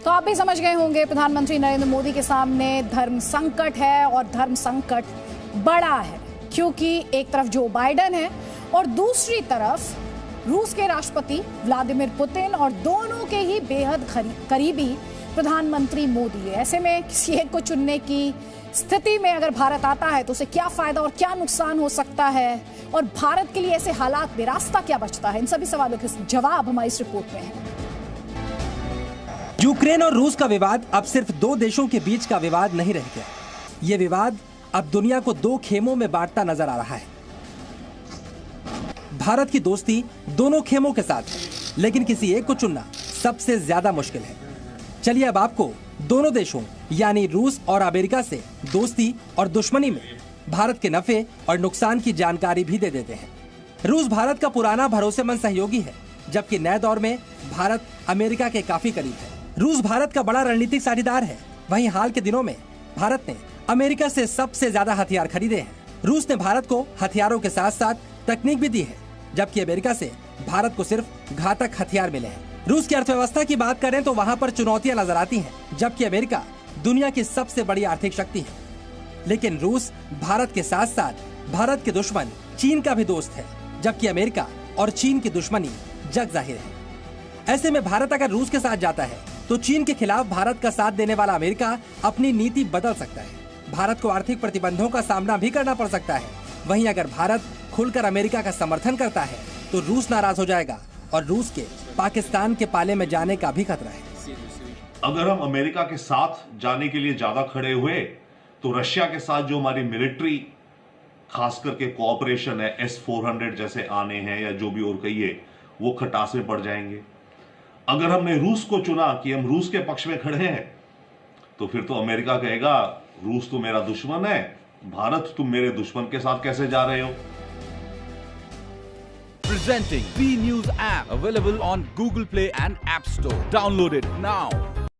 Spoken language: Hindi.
तो आप भी समझ गए होंगे, प्रधानमंत्री नरेंद्र मोदी के सामने धर्म संकट है और धर्म संकट बड़ा है, क्योंकि एक तरफ जो बाइडेन है और दूसरी तरफ रूस के राष्ट्रपति व्लादिमीर पुतिन, और दोनों के ही बेहद करीबी प्रधानमंत्री मोदी है। ऐसे में किसी एक को चुनने की स्थिति में अगर भारत आता है तो उसे क्या फायदा और क्या नुकसान हो सकता है, और भारत के लिए ऐसे हालात में रास्ता क्या बचता है, इन सभी सवालों के जवाब हमारी इस रिपोर्ट में है। यूक्रेन और रूस का विवाद अब सिर्फ दो देशों के बीच का विवाद नहीं रह गया। ये विवाद अब दुनिया को दो खेमों में बांटता नजर आ रहा है। भारत की दोस्ती दोनों खेमों के साथ है, लेकिन किसी एक को चुनना सबसे ज्यादा मुश्किल है। चलिए अब आपको दोनों देशों यानी रूस और अमेरिका से दोस्ती और दुश्मनी में भारत के नफे और नुकसान की जानकारी भी दे देते हैं। रूस भारत का पुराना भरोसेमंद सहयोगी है, जबकि नए दौर में भारत अमेरिका के काफी करीब है। रूस भारत का बड़ा रणनीतिक साझेदार है। वहीं हाल के दिनों में भारत ने अमेरिका से सबसे ज्यादा हथियार खरीदे हैं। रूस ने भारत को हथियारों के साथ साथ तकनीक भी दी है, जबकि अमेरिका से भारत को सिर्फ घातक हथियार मिले हैं। रूस की अर्थव्यवस्था की बात करें तो वहाँ पर चुनौतियां नजर आती हैं, जबकि अमेरिका दुनिया की सबसे बड़ी आर्थिक शक्ति है। लेकिन रूस भारत के साथ साथ भारत के दुश्मन चीन का भी दोस्त है, जबकि अमेरिका और चीन की दुश्मनी जग जाहिर है। ऐसे में भारत अगर रूस के साथ जाता है तो चीन के खिलाफ भारत का साथ देने वाला अमेरिका अपनी नीति बदल सकता है। भारत को आर्थिक प्रतिबंधों का सामना भी करना पड़ सकता है। वहीं अगर भारत खुलकर अमेरिका का समर्थन करता है तो रूस नाराज हो जाएगा और रूस के पाकिस्तान के पाले में जाने का भी खतरा है। अगर हम अमेरिका के साथ जाने के लिए ज्यादा खड़े हुए तो रशिया के साथ जो हमारी मिलिट्री खास करके कोऑपरेशन है, S-400 जैसे आने हैं या जो भी और कहिए, वो खटासे पड़ जाएंगे। अगर हमने रूस को चुना कि हम रूस के पक्ष में खड़े हैं तो फिर तो अमेरिका कहेगा रूस तो मेरा दुश्मन है, भारत तुम मेरे दुश्मन के साथ कैसे जा रहे हो। Presenting B News app available on Google Play and App Store. Download it now.